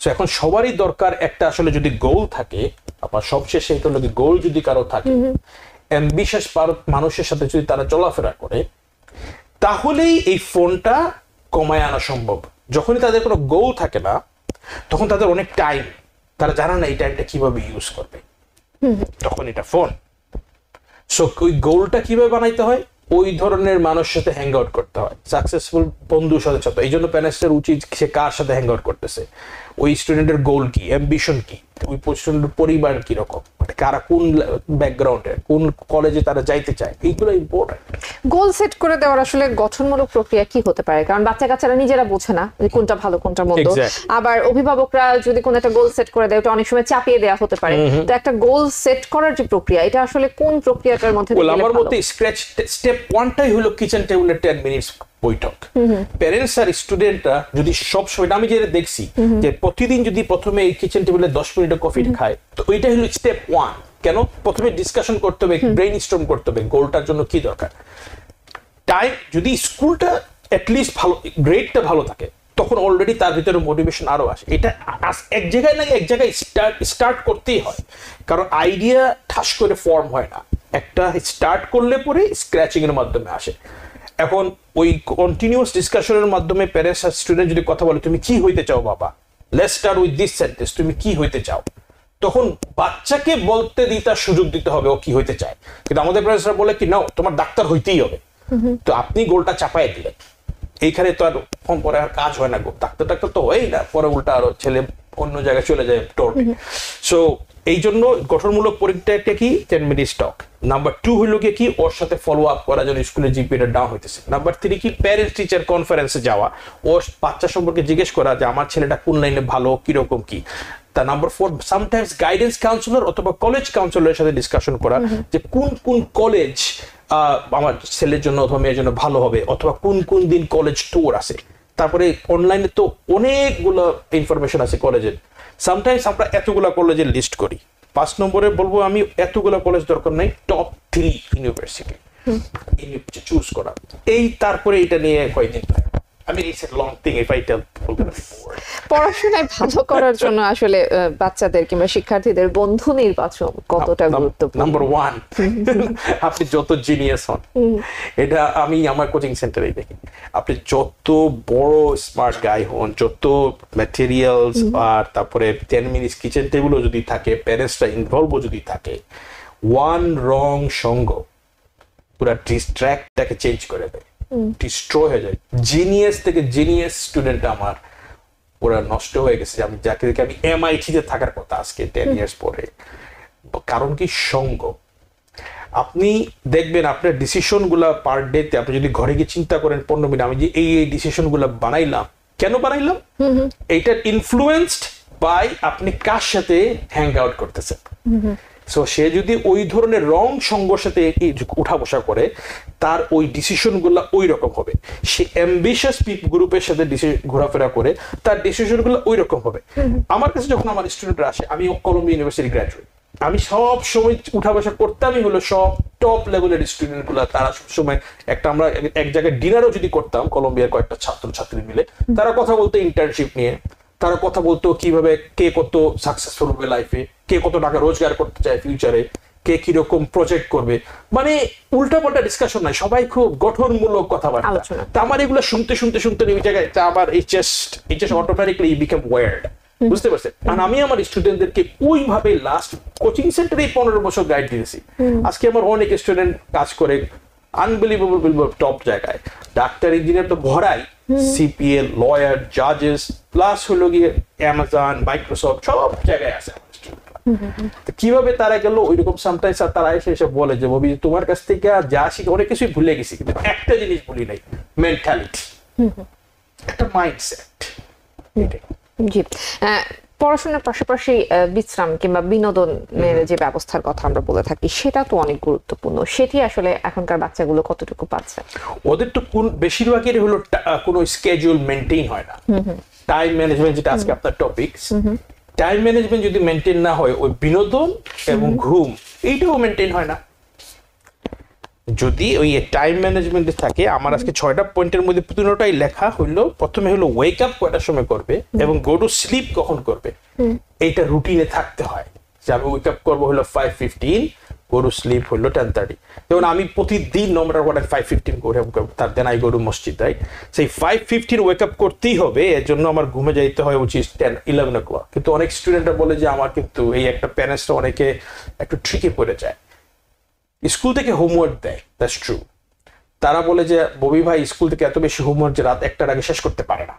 সো এখন সবারই দরকার একটা আসলে যদি গোল থাকে, আবার সবশেষে এটা হলো গোল যদি কারো থাকে, অ্যাম্বিশাস মানুষের সাথে যদি তারা চলাফেরা করে, তাহলেই এই ফোনটা কমায় আনা সম্ভব। যখনই তাদের কোনো গোল থাকে না, তখন তাদের অনেক টাইম, তারা জানে না এই টাইমটা কিভাবে ইউজ করবে, তখন এটা ফোন। সো ওই গোলটা কিভাবে বানাইতে হয়, ওই ধরনের মানুষের সাথে হ্যাং আউট করতে হয়, সাকসেসফুল বন্ধুর সাথে সাথে। এই জন্য প্যারেন্টসের উচিত সে কার সাথে হ্যাং আউট করতেছে, ওই স্টুডেন্টের গোল কি, অ্যাম্বিশন কি, ওই স্টুডেন্টের পরিবার কিরকম, কারা কোন ব্যাকগ্রাউন্ডে, কোন কলেজে তারা যাইতে চায়, এইগুলো ইম্পর্টেন্ট। গোল সেট করে দেওয়ার আসলে গঠনমূলক প্রক্রিয়া কি হতে পারে? কারণ বাচ্চা কাচ্চারা নিজেরা বোঝে না যে কোনটা ভালো কোনটা মন্দ। আবার অভিভাবকরা যদি কোনো একটা গোল সেট করে দেয়, ওটা অনেক সময় চাপিয়ে দেওয়া হতে পারে। তো একটা গোল সেট করার যে প্রক্রিয়া, এটা আসলে কোন প্রক্রিয়াটার মধ্যে দিয়ে গেলে ভালো? আমার মতে স্টেপ 1টাই হলো কিচেন টেবিলের 10 মিনিটস বৈঠক। প্যারেন্টস আর স্টুডেন্টরা যদি সবসময়, আমি যেটা দেখছি যে প্রতিদিন যদি প্রথমে এই কিচেন টেবিলে 10 মিনিটের কফি খায়, তো ওইটা হলো স্টেপ 1। কেন? প্রথমে ডিসকাশন করতে হবে, ব্রেইনস্টর্ম করতে হবে গোলটার জন্য কি দরকার। টাইম যদি অ্যাটলিস্ট ভালো গ্রেডটা ভালো থাকে, তখন অলরেডি তার ভিতরে মোটিভেশন আরো আসে। এটা এক জায়গায় না এক জায়গায় স্টার্ট করতেই হয়, কারণ আইডিয়া ঠাস করে ফর্ম হয় না, একটা স্টার্ট করলে পরে স্ক্র্যাচিং এর মাধ্যমে আসে। এখন ওই কন্টিনিউয়াস ডিসকাশনের মাধ্যমে প্যারেন্টস আর স্টুডেন্ট যদি কথা বলে তুমি কি হইতে চাও বাবা, let's start with this sentence, তুমি কি হইতে চাও, তখন বাচ্চাকে বলতে তার সুযোগ দিতে হবে ও কি হইতে চায়। কিন্তু আমাদের প্যারেন্টসরা বলে কি নাও তোমার ডাক্তার হইতেই হবে, তো আপনি গোলটা চাপাই দিলেন, এইখানে তো আর ফোন পরে আর কাজ হয় না, ডাক্তার তো হয়ই না, পরে উল্টা আরো ছেলে অন্য জায়গায় চলে যায় টোর্কে। সো এই জন্য গঠনমূলক পরীক্ষাটা কি 10 মিনিট টক। নাম্বার 2 হইলো কি ওর সাথে ফলো আপ করা যেন স্কুলের জিপিএটা ডাউন হইতেছে। নাম্বার 3 কি প্যারেন্টস টিচার কনফারেন্সে যাওয়া, ওর বাচ্চা সম্পর্কে জিজ্ঞেস করা যে আমার ছেলেটা কোন লাইনে ভালো, কিরকম কি। তা নাম্বার 4 সামটাইমস গাইডেন্স কাউন্সিলর অথবা কলেজ কাউন্সিলরের সাথে ডিসকাশন করা যে কোন কোন কলেজ আমার ছেলের জন্য অথবা মেয়ের জন্য ভালো হবে, অথবা কোন কোন দিন কলেজ ট্যুর আছে। তারপরে অনলাইনে তো অনেকগুলো ইনফরমেশন আছে কলেজের, সামটাইমস আমরা এতগুলা কলেজের লিস্ট করি। 5 নম্বরে বলবো আমি এতগুলা কলেজ দরকার নাই, টপ 3 ইউনিভার্সিটি চুজ করা। এই তারপরে এটা নিয়ে কয়েকদিন পড়াশোনায় ভালো করার জন্য আসলে বাচ্চাদের কিংবা শিক্ষার্থীদের বন্ধু নির্বাচন কতটা গুরুত্বপূর্ণ। নাম্বার 1 আপনি যত জিনিয়াস হন, এটা আমি আমার কোচিং সেন্টারেই দেখি, আপনি যত বড় স্মার্ট গাই হন, যত ম্যাটেরিয়ালস আর তারপরে 10 মিনিটস কিচেন টেবিলও যদি থাকে, প্যারেন্টসরা ইনভলভও যদি থাকে, ওয়ান রং সঙ্গ পুরো ডিস্ট্র্যাক্টটাকে চেঞ্জ করে দেয়, ডিস্ট্রয় হয়ে যায়। জিনিয়াস থেকে জিনিয়াস স্টুডেন্ট আমার পুরো নষ্ট হয়ে গেছে, আমি যাকে দেখে আমি এমআইটিতে থাকার কথা আজকে 10 ইয়ার্স পরে। কারণ কি সঙ্গ। আপনি দেখবেন আপনার ডিসিশন গুলা পার ডেতে আপনি যদি ঘরে গিয়ে চিন্তা করেন 15 মিনিট, আমি যে এই ডিসিশন গুলা বানাইলাম, কেন বানাইলাম, এইটা ইনফ্লুয়েন্সড বাই আপনি কার সাথে হ্যাং আউট করতেছেন। সো সে যদি ওই ধরনের রং সঙ্গর সাথে উঠা বসা করে, তার ওই ডিসিশন গুলা ওই রকম হবে। সে অ্যাম্বিশিয়াস গ্রুপের সাথে ঘোরাফেরা করে, তার ডিসিশন গুলো ওই রকম হবে। আমার কাছে যখন আমার স্টুডেন্টরা আসে, আমি কলম্বিয়া ইউনিভার্সিটি গ্রাজুয়েট, আমি সব সময় উঠা বসা করতামই হলো সব টপ লেভেলের স্টুডেন্ট গুলা। তারা সবসময় একটা আমরা এক জায়গায় ডিনারও যদি করতাম কলম্বিয়ার কয়েকটা ছাত্রছাত্রী মিলে, তারা কথা বলতো ইন্টার্নশিপ নিয়ে, তারা কথা বলতো কিভাবে কে কত সাকসেসফুল হবে লাইফে, কে কত টাকা রোজগার করতে চায় ফিউচারে, কে কিরকম প্রজেক্ট করবে, মানে উল্টাপাল্টা ডিসকাশন নাই, সবাই খুব গঠনমূলক কথাবার্তা। তা আমার এগুলো শুনতে শুনতে শুনতে ওই জায়গায় আমার এই জাস্ট অটোমেটিকলি বিকাম ওয়ার্ড, বুঝতে পারছেন। আর আমি আমার স্টুডেন্টদেরকে ওইভাবে লাস্ট কোচিং সেন্টারে 15 বছর গাইড দিয়েছি। আজকে আমার অনেক স্টুডেন্ট কাজ করে আনবিলিভেবল টপ জায়গায়, ডাক্তার ইঞ্জিনিয়ার তো ভরাই, সিপিএল, লয়ার, জাজেস, প্লাস হলো গিয়ে অ্যামাজন, মাইক্রোসফট, সব জায়গায় আছে। কিভাবে তারা গেল ওইরকম সামটাইমস তারা এসে বলে যে ববি তোমার কাছ থেকে যা শিখে অনেক কিছুই ভুলে গেছি, কিন্তু একটা জিনিস ভুলি নাই, মেন্টালিটি, একটা মাইন্ডসেট। জি, পড়াশোনার পাশাপাশি বিশ্রাম কিংবা বিনোদনের যে ব্যবস্থার কথা আমরা বলে থাকি, সেটা তো অনেক গুরুত্বপূর্ণ। সেটি আসলে এখনকার বাচ্চাগুলো কতটুকু পাচ্ছে? ওদের তো বেশিরভাগের হলো কোনো স্কেডিউল মেনটেন হয় না। টাইম ম্যানেজমেন্ট যেটা আজকে আপনার টপিক, টাইম ম্যানেজমেন্ট যদি মেনটেন না হয়, ওই বিনোদন এবং ঘুম এইটাও মেনটেন হয় না। যদি ওই টাইম ম্যানেজমেন্টে থাকে, আমার আজকে 6টা পয়েন্টের মধ্যে 15টাই লেখা হইলো। প্রথমে হলো ওয়েক আপ কয়টার সময় করবে এবং গো টু স্লিপ কখন করবে, এইটা রুটিনে থাকতে হয়। যে আমি ওয়েক আপ করবো হলো 5:15, গো টু স্লিপ হলো 10:30। যেমন আমি প্রতিদিন নো ম্যাটার হোয়াট 5:15 করে তার দেন আই গো টু মসজিদ, রাইট? সেই 5:15 ওয়েক আপ করতেই হবে, এর জন্য আমার ঘুমে যাইতে হয় উচিত 10-11 o'clock। কিন্তু অনেক স্টুডেন্টরা বলে যে আমার কিন্তু এই একটা প্যারেন্টসরা অনেকে একটু ট্রিকে পড়ে যায়, স্কুল থেকে হোমওয়ার্ক দেয়, দ্যাটস ট্রু। তারা বলে যে ববি ভাই স্কুল থেকে এত বেশি হোমওয়ার্ক যে রাত 1টার আগে শেষ করতে পারে না,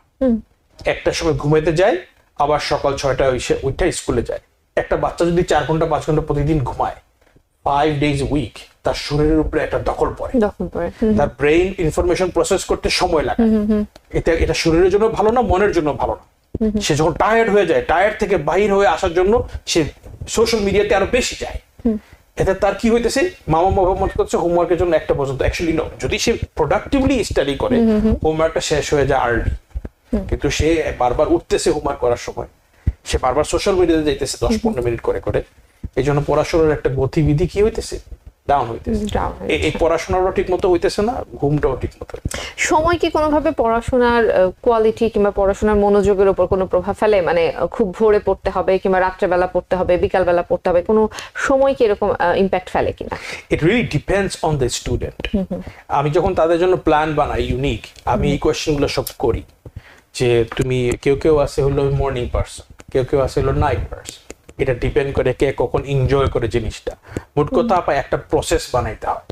1টার সময় ঘুমাইতে যায়, আবার সকাল 6টায় ওইটা স্কুলে যায়। একটা বাচ্চা যদি 4 ঘন্টা 5 ঘন্টা প্রতিদিন ঘুমায় 5 days a week, তার শরীরের উপরে একটা দখল পড়ে, তার ব্রেইন ইনফরমেশন প্রসেস করতে সময় লাগে। এটা শরীরের জন্য ভালো না, মনের জন্য ভালো না। সে যখন টায়ার্ড হয়ে যায়, টায়ার্ড থেকে বাহির হয়ে আসার জন্য সে সোশ্যাল মিডিয়াতে আরো বেশি যায়। এতে তার কি হইতেছে, মামা মত করছে হোমওয়ার্কের জন্য 1টা পর্যন্ত। অ্যাকচুয়ালি নো, যদি সে প্রোডাক্টিভলি স্টাডি করে হোমওয়ার্কটা শেষ হয়ে যায় আর্লি, কিন্তু সে বারবার উঠতেছে হোমওয়ার্ক করার সময়, সে বারবার সোশ্যাল মিডিয়াতে যাইতেছে 10-15 মিনিট করে করে। এই জন্য পড়াশোনার একটা গতিবিধি কি হইতেছে ডাউন হইতেছে। এই পড়াশোনাটাও ঠিক মতো হইতেছে না, ঘুমটাও ঠিক মতো। সময় কি কোনোভাবে পড়াশোনার কোয়ালিটি কিংবা পড়াশোনার মনোযোগের উপর কোনো প্রভাব ফেলে? মানে খুব ভোরে পড়তে হবে কিংবা রাত্রেবেলা পড়তে হবে, বিকালবেলা পড়তে হবে, কোনো সময় কি এরকম ইম্প্যাক্ট ফেলে কিনা? It really depends on the student. আমি যখন তাদের জন্য প্ল্যান বানাই ইউনিক, আমি এই কোয়েশ্চেনগুলো সব করি যে তুমি কেউ আছে হলো মর্নিং পারসন, কেউ আছে হলো নাইট পারসন। এটা ডিপেন্ড করে কে কখন এনজয় করে জিনিসটা। মোট কথা একটা প্রসেস বানাইতে হয়,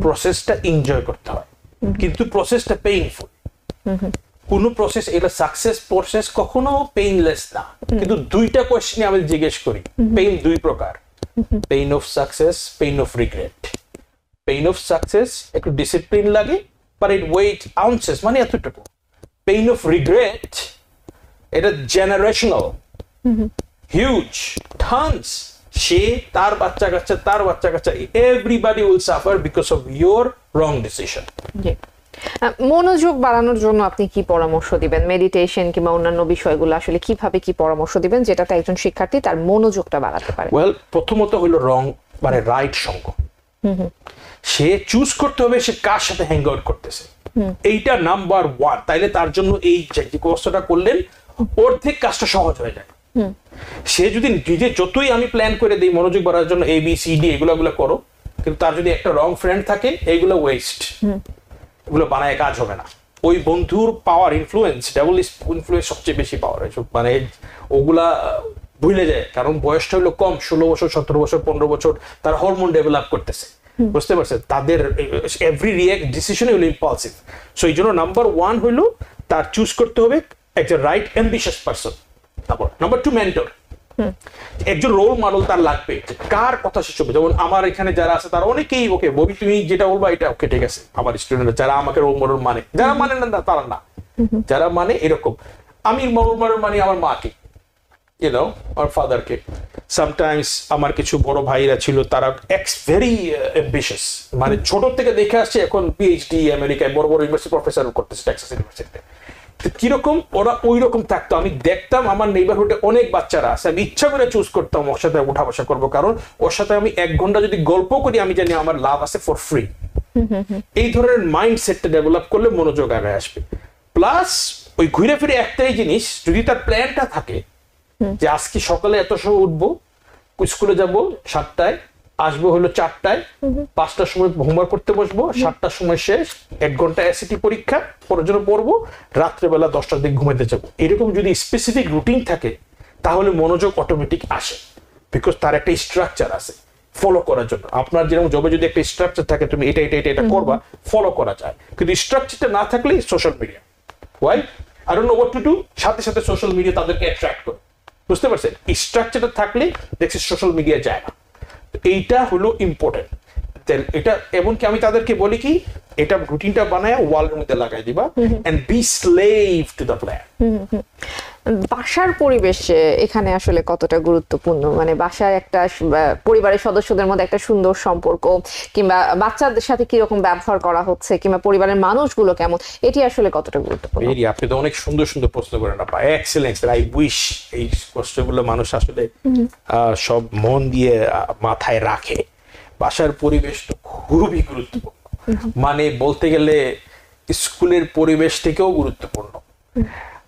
প্রসেসটা এনজয় করতে হয়, কিন্তু প্রসেসটা পেইনফুল। কোন প্রসেস, এটা সাকসেস প্রসেস কখনো পেইনলেস না। কিন্তু দুইটা কোয়েশ্চেন আমি জিজ্ঞেস করি, পেইন দুই প্রকার, pain of success, pain of regret. Pain of success একটু ডিসিপ্লিন লাগে, বাট ইট ওয়েট আউন্সেস, মানে এতটুকু। পেইন অফ রিগ্রেট এটা জেনারেশনাল, হিউজ, টনস। সে তার বাচ্চা কাচ্চা everybody will suffer because of your wrong decision. মনোযোগ বাড়ানোর জন্য আপনি কি পরামর্শ দিবেন? মেডিটেশন কিংবা অন্যান্য বিষয়গুলো আসলে কিভাবে কি পরামর্শ দিবেন যেটাতে একজন শিক্ষার্থী তার মনোযোগটা বাড়াতে পারে? ওয়েল, প্রথমত হলো রং মানে রাইট সঙ্গ। সে চুজ করতে হবে সে কার সাথে হ্যাং আউট করতেছে, এইটা নাম্বার 1। তাইলে তার জন্য এই যে কোর্সটা করলেন অর্ধেক কাজটা সহজ হয়ে যায়। সে যদি নিজে যতই আমি প্ল্যান করে দিই মনোযোগ বাড়ার জন্য ABCD এগুলো করো, কিন্তু তার যদি একটা রং ফ্রেন্ড থাকে এগুলো ওয়েস্ট, এগুলো বানায় কাজ হবে না। ওই বন্ধুর পাওয়ার, ইনফ্লুয়েন্স, ডাবল ইনফ্লুয়েন্স সবচেয়ে বেশি পাওয়ার, মানে ওগুলা ভুলে যায়। কারণ বয়সটা হলো কম, 16 বছর 17 বছর 15 বছর, তার হরমোন ডেভেলপ করতেছে, বুঝতে পারছেন? তাদের এভরি ডিসিশন হলো ইম্পালসিভ। সো এই জন্য নাম্বার 1 হইলো তার চুজ করতে হবে একজন right ambitious person. Number 2 mentor, একজন রোল মডেল তার লাগবে, কার কথা সে শুনবে। যেমন আমার এখানে যারা আছে তারা অনেকেই ওকে ববি তুমি যেটা বলবা এটা ওকে ঠিক আছে। আমার স্টুডেন্ট যারা আমাকে রোল মডেল মানে, যারা মানে না তারা না, যারা মানে এরকম। আমি রোল মডেল মানি আমার মাকে, আমার ফাদারকে। সামটাইমস আমার কিছু বড় ভাইরা ছিল, তারা ভেরি অ্যাম্বিশিয়াস, মানে ছোট থেকে দেখে আসছে, এখন PhD আমেরিকায় বড় ইউনিভার্সিটি প্রফেসর করতেছে, টেক্সাস ইউনিভার্সিটিতে। কিরকম ওরা ওই রকম থাকতো। আমি দেখতাম আমার নেইবারহুডে অনেক বাচ্চারা আছে, আমি ইচ্ছা করে চুজ করতাম ওর সাথে উঠা বসা করবো, কারণ ওর সাথে আমি 1 ঘন্টা যদি গল্প করি আমি জানি আমার লাভ আছে ফর ফ্রি। এই ধরনের মাইন্ডসেটটা ডেভেলপ করলে মনোযোগ আগে আসবে। প্লাস ওই ঘুরে ফিরে একটাই জিনিস, যদি তার প্ল্যানটা থাকে যে আজকে সকালে এত সময় উঠবো, স্কুলে যাব 7টায়, আসবো হলো 4টায়, 5টার সময় হোমওয়ার্ক করতে বসবো, 7টার সময় শেষ, 1 ঘন্টা SAT পরীক্ষা পড়ার জন্য পড়বো, রাত্রেবেলা 10টার দিকে ঘুমাতে যাবো। এরকম যদি স্পেসিফিক রুটিন থাকে তাহলে মনোযোগ অটোমেটিক আসে, বিকজ তার একটা স্ট্রাকচার আছে ফলো করার জন্য। আপনার যেরকম জবে যদি একটা স্ট্রাকচার থাকে, তুমি এটা করবা, ফলো করা যায়। কিন্তু স্ট্রাকচারটা না থাকলে social media, why I don't know what to do, সাথে সাথে সোশ্যাল মিডিয়া তাদেরকে অ্যাট্রাক্ট করে, বুঝতে পারছেন? স্ট্রাকচারটা থাকলে দেখছি সোশ্যাল মিডিয়া যায় না। এইটা হলো ইম্পর্টেন্ট। এটা এমনকি আমি তাদেরকে বলি কি, এটা রুটিনটা বানায় ওয়ালের মধ্যে লাগাই দিবা, and be slave to the plan. বাসার পরিবেশ এখানে আসলে কতটা গুরুত্বপূর্ণ? মানে বাসার একটা পরিবারের সদস্যদের মধ্যে একটা সুন্দর সম্পর্ক, কিংবা বাচ্চাদের সাথে কিরকম ব্যবহার করা হচ্ছে, কিংবা পরিবারের মানুষগুলো কেমন, এটি আসলে কতটা গুরুত্বপূর্ণ? আপনি তো অনেক সুন্দর সুন্দর প্রশ্ন করেন আপা, এক্সেলেন্স। আই উইশ এই প্রশ্নগুলো মানুষ আসলে সব মন দিয়ে মাথায় রাখে। বাসার পরিবেশ তো খুবই গুরুত্বপূর্ণ, মানে বলতে গেলে স্কুলের পরিবেশ থেকেও গুরুত্বপূর্ণ।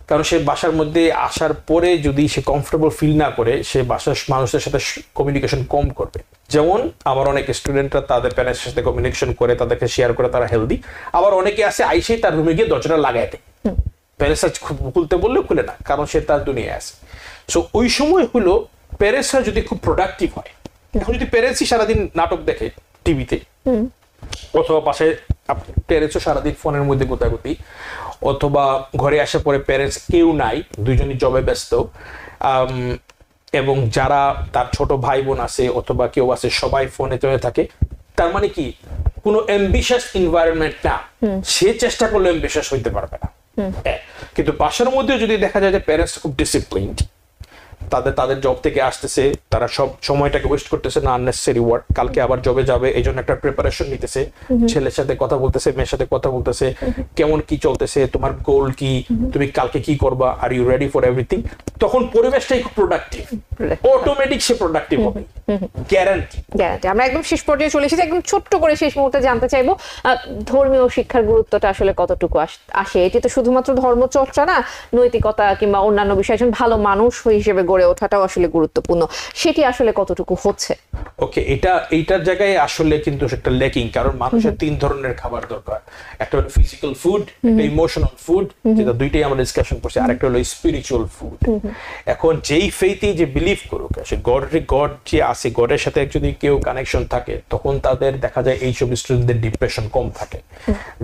কারণ সে বাসার মধ্যে আসার পরে যদি সে কমফোর্টেবল ফিল না করে, সে বাসার মানুষের সাথে কমিউনিকেশন কম করবে। যেমন আমার অনেক স্টুডেন্টরা তাদের প্যারেন্টসের সাথে কমিউনিকেশন করে, তাদেরকে শেয়ার করে, তারা হেলদি। আবার অনেকে আছে আইসেই তার রুমে গিয়ে দরজাটা লাগাই দেয়, প্যারেন্টসরা খুলতে বললে খুলে না, কারণ সে তার দুনিয়ায় আছে। সো ওই সময় হলো প্যারেন্টসরা যদি খুব প্রোডাক্টিভ হয়। এখন যদি প্যারেন্টসই সারাদিন নাটক দেখে টিভিতে, অথবা পাশে প্যারেন্টসও সারাদিন ফোনের মধ্যে গোতাগুতি, অথবা ঘরে আসার পরে প্যারেন্টস কেউ নাই, দুইজনই জবে ব্যস্ত, এবং যারা তার ছোট ভাই বোন আছে অথবা কেউ আছে সবাই ফোনে চলে থাকে, তার মানে কি কোনো অ্যাম্বিশাস এনভায়রনমেন্ট না। সে চেষ্টা করলে অ্যাম্বিশাস হইতে পারবে না। কিন্তু বাসার মধ্যে যদি দেখা যায় যে প্যারেন্টস খুব ডিসিপ্লিনড, তাদের জব থেকে আসতেছে, তারা সব সময়টাকে ওয়েস্ট করতেছে না আননেসেসারি ওয়ার্ক, কালকে আবার জবে যাবে এই জন্য একটা প্রিপারেশন নিতেছে, ছেলের সাথে কথা বলতেছে, মেয়ের সাথে কথা বলতেছে, কেমন কি চলতেছে, তোমার গোল কি, তুমি কালকে কি করবা, are you ready for everything, তখন পরিবেশটাই খুব প্রোডাক্টিভ, অটোমেটিক সে প্রোডাক্টিভ হবে। গ্যারান্টি। আমরা একদম শেষ পর্যায়ে চলে এসেছি, একদম ছোট্ট করে শেষ মুহূর্তে জানতে চাইবো ধর্মীয় শিক্ষার গুরুত্বটা আসলে কতটুকু আসে। এটি তো শুধুমাত্র ধর্মচর্চা না, নৈতিকতা কিংবা অন্যান্য বিষয়, একজন ভালো মানুষ হিসেবে গড়ে ওঠাটাও আসলে গুরুত্বপূর্ণ, সেটি আসলে কতটুকু হচ্ছে? ওকে, এইটার জায়গায় আসলে কিন্তু একটা ল্যাকিং, কারণ মানুষের 3 ধরনের খাবার দরকার। একটা হলো ফিজিক্যাল ফুড, একটা ইমোশনাল ফুড, যেটা দুইটাই আমরা ডিসকাশন করছি, আর একটা হলো স্পিরিচুয়াল ফুড। এখন যেই ফেইথে যে বিলিভ করুক, গড যে আছে, গডের সাথে যদি কেউ কানেকশন থাকে, তখন তাদের দেখা যায় এইসব স্টুডেন্টদের ডিপ্রেশন কম থাকে।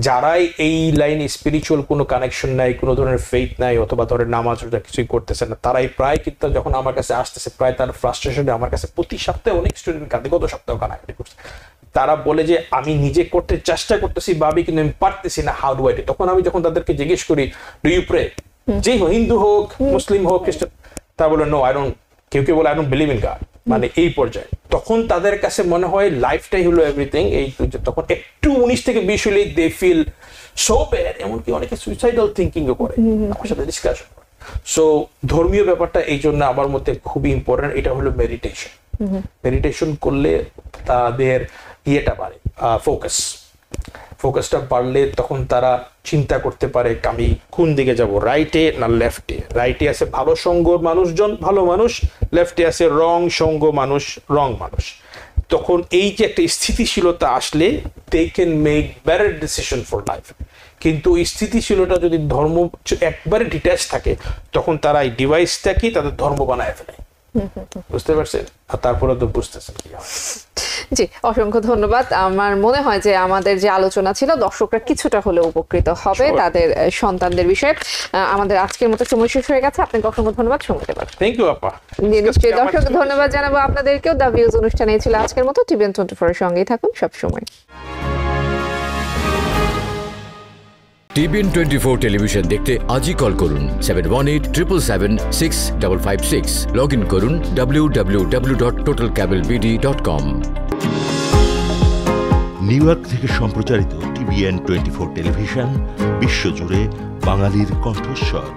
যারাই এই লাইনে স্পিরিচুয়াল কোনো কানেকশন নাই, কোনো ধরনের ফেইথ নাই, অথবা ধরেন নামাজ রোজা কিছুই করতেছে না, তারাই প্রায় কিন্তু যখন আমার কাছে আসতেছে, প্রায় তার ফ্রাস্ট্রেশনে আমার কাছে প্রতি সপ্তাহে অনেক স্টুডেন্ট কাঁদে, গত সপ্তাহে কানাকাটি করছে। তারা বলে যে আমি নিজে করতে চেষ্টা করতেছি ভাবি, কিন্তু আমি পারতেছি না, হাউ ডু আই ডু। তখন আমি যখন তাদেরকে জিজ্ঞেস করি ডু ইউ প্রে, যে হিন্দু হোক, মুসলিম হোক, খ্রিস্টান, তারা বলে নো আই ডোন্ট, কেউ কেউ বলে I don't believe in god, মানে এই পর্যায়ে। তখন তাদের কাছে মনে হয় লাইফটাই হলো এভরিথিং। এই তখন একটু 19 থেকে 20 হলে দে ফিল সো ব্যাড, এমনকি অনেকে সুইসাইডাল থিঙ্কিংও করে, আমার সাথে ডিসকাশন করে। সো ধর্মীয় ব্যাপারটা এই জন্য আমার মতে খুবই ইম্পর্টেন্ট। এটা হলো মেডিটেশন। মেডিটেশন করলে তাদের ইয়েটা বাড়ে, ফোকাসটা বাড়লে তখন তারা চিন্তা করতে পারে আমি কোন দিকে যাব, রাইটে না লেফটে। রাইটে আছে ভালো সঙ্গ মানুষজন, ভালো মানুষ, লেফটে আছে রং সঙ্গ মানুষ, রং মানুষ। তখন এই যে একটা স্থিতিশীলতা আসলে they can make better decision for life. কিন্তু স্থিতিশীলতা যদি ধর্ম একবারে ডিট্যাচ থাকে, তখন তারা এই ডিভাইসটাকে তাদের ধর্ম বানায় ফেলে। বুঝতে পারছেন? আর তারপরে তো বুঝতেছেন কি হয়। জি, অসংখ্য ধন্যবাদ। আমার মনে হয় যে আমাদের যে আলোচনা ছিল, দর্শকরা কিছুটা হলেও উপকৃত হবে তাদের সন্তানদের বিষয়ে। আমাদের আজকের মতো সময় শেষ হয়ে গেছে। আপনাকে অসংখ্য ধন্যবাদ সময় দেওয়ার। থ্যাংক ইউ আপা। নিশ্চয়ই দর্শক ধন্যবাদ জানাবো আপনাদেরকেও। দ্য ভিউজ অনুষ্ঠানে ছিল আজকের মতো। টিভিএন 24 এর সঙ্গেই থাকুন সব সময়। টিভিএন 24 টেলিভিশন দেখতে আজই কল করুন 7187776556। লগ ইন করুন www.totalcablebd.com। নিউ ইয়র্ক থেকে সম্প্রচারিত টিভিএন 24 টেলিভিশন বিশ্বজুড়ে বাঙালির কণ্ঠস্বর।